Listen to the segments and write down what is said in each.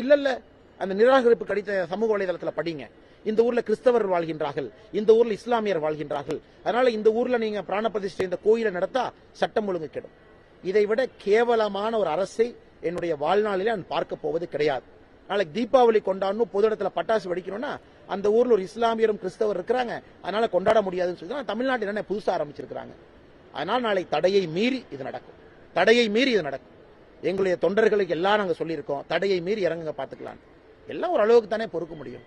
இல்ல அந்த நிராகரிப்பு கடித்த சமூக வலைதளத்தில் படிங்க. இந்த ஊர்ல கிறிஸ்தவர்கள் வாழ்கின்றார்கள், இந்த ஊர்ல இஸ்லாமியர் வாழ்கின்றார்கள், அதனால இந்த ஊர்ல நீங்க பிராண பிரதிஷ்டை இந்த கோயிலை நடத்தா சட்டம் ஒழுங்கு கெடும். இதை விட கேவலமான ஒரு அரசை என்னுடைய வாழ்நாளிலே நான் பார்க்க போவது கிடையாது. நாளைக்கு தீபாவளி கொண்டாடணும், பொது இடத்துல பட்டாசு வெடிக்கணும்னா அந்த ஊர்ல ஒரு இஸ்லாமியரும் கிறிஸ்தவர் இருக்கிறாங்க, அதனால கொண்டாட முடியாதுன்னு சொல்லி தமிழ்நாட்டில் என்ன புதுசா ஆரம்பிச்சிருக்காங்க. அதனால் நாளை தடையை மீறி இது நடக்கும், தடையை மீறி இது நடக்கும். எங்களுடைய தொண்டர்களுக்கு எல்லாம் நாங்க சொல்லியிருக்கோம், தடையை மீறி இறங்குங்க பாத்துக்கலாம். எல்லாம் ஒரு அளவுக்கு தானே பொறுக்க முடியும்.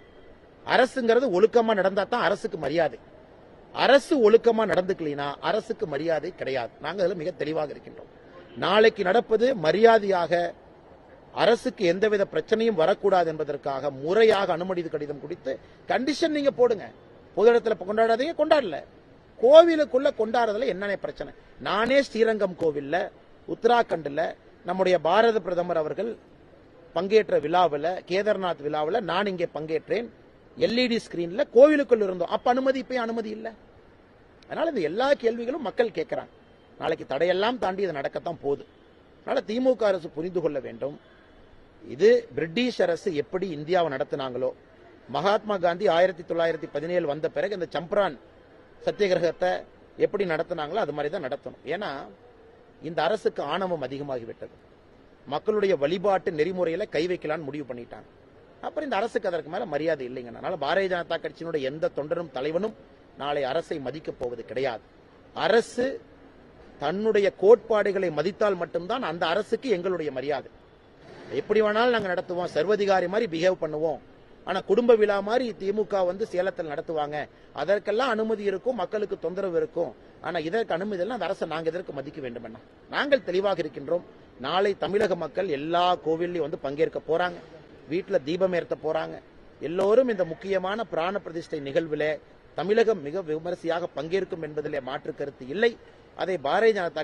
அரசுங்கிறது ஒழுக்கமா நடந்தா தான் அரசுக்கு மரியாதை. அரசு ஒழுக்கமா நடந்துக்கலினா அரசுக்கு மரியாதை கிடையாது. நாங்க அதில் மிக தெளிவாக இருக்கின்றோம். நாளைக்கு நடப்பது மரியாதையாக, அரசுக்கு எந்தவித பிரச்சனையும் வரக்கூடாது என்பதற்காக முறையாக அனுமதி கடிதம் கொடுத்து கண்டிஷன் நீங்க போடுங்க. பொது இடத்துல கொண்டாடாதீங்க, கொண்டாடல. கோவிலுக்குள்ள கொண்டாடுறதுல என்ன பிரச்சனை? நானே ஸ்ரீரங்கம் கோவில்ல, உத்தராகண்ட்ல நம்முடைய பாரத பிரதமர் அவர்கள் பங்கேற்ற விழாவில், கேதார்நாத் விழாவில் நான் இங்கே பங்கேற்றேன். எல்இடி ஸ்கிரீன்ல கோவிலுக்குள் இருந்தோம். அப்ப அனுமதி, இப்ப அனுமதி இல்ல. அதனால இந்த எல்லா கேள்விகளும் மக்கள் கேட்கிறாங்க. நாளைக்கு தடையெல்லாம் தாண்டி இது நடக்கத்தான் போகுது. அதனால திமுக அரசு புரிந்து கொள்ள வேண்டும். இது பிரிட்டிஷ் அரசு எப்படி இந்தியாவை நடத்தினாங்களோ, மகாத்மா காந்தி 1917 வந்த பிறகு இந்த சம்பரான் சத்தியகிரகத்தை எப்படி நடத்தினாங்களோ அது மாதிரி தான் நடத்தணும். ஏன்னா இந்த அரசுக்கு ஆணவம் அதிகமாகிவிட்டது. மக்களுடைய வழிபாட்டு நெறிமுறையில கை வைக்கலான்னு முடிவு பண்ணிட்டாங்க. அப்புறம் இந்த அரசுக்கு அதற்கு மேல மரியாதை இல்லைங்க. அதனால பாரதிய ஜனதா கட்சியினுடைய எந்த தொண்டரும் தலைவனும் நாளை அரசை மதிக்க போவது கிடையாது. அரசு தன்னுடைய கோட்பாடுகளை மதித்தால் மட்டும்தான் அந்த அரசுக்கு எங்களுடைய மரியாதை. எப்படி வேணாலும் நாங்க நடத்துவோம், சர்வதிகாரி மாதிரி பிஹேவ் பண்ணுவோம். ஆனா குடும்ப விழா மாதிரி திமுக வந்து சேலத்தில் நடத்துவாங்க, அதற்கெல்லாம் அனுமதி இருக்கும், மக்களுக்கு தொந்தரவு இருக்கும். ஆனா இதற்கு அனுமதி எல்லாம் அந்த அரசை நாங்க எதற்கு மதிக்க வேண்டும்? நாங்கள் தெளிவாக இருக்கின்றோம். நாளை தமிழக மக்கள் எல்லா கோவில்லையும் வந்து பங்கேற்க போறாங்க, வீட்டுல தீபம் ஏற்ற போறாங்க. எல்லோரும் இந்த முக்கியமான பிராண பிரதிஷ்டை நிகழ்வில் தமிழகம் மிக விமரிசையாக பங்கேற்கும் என்பதிலே மாற்று கருத்து இல்லை. அதை பாரதிய ஜனதா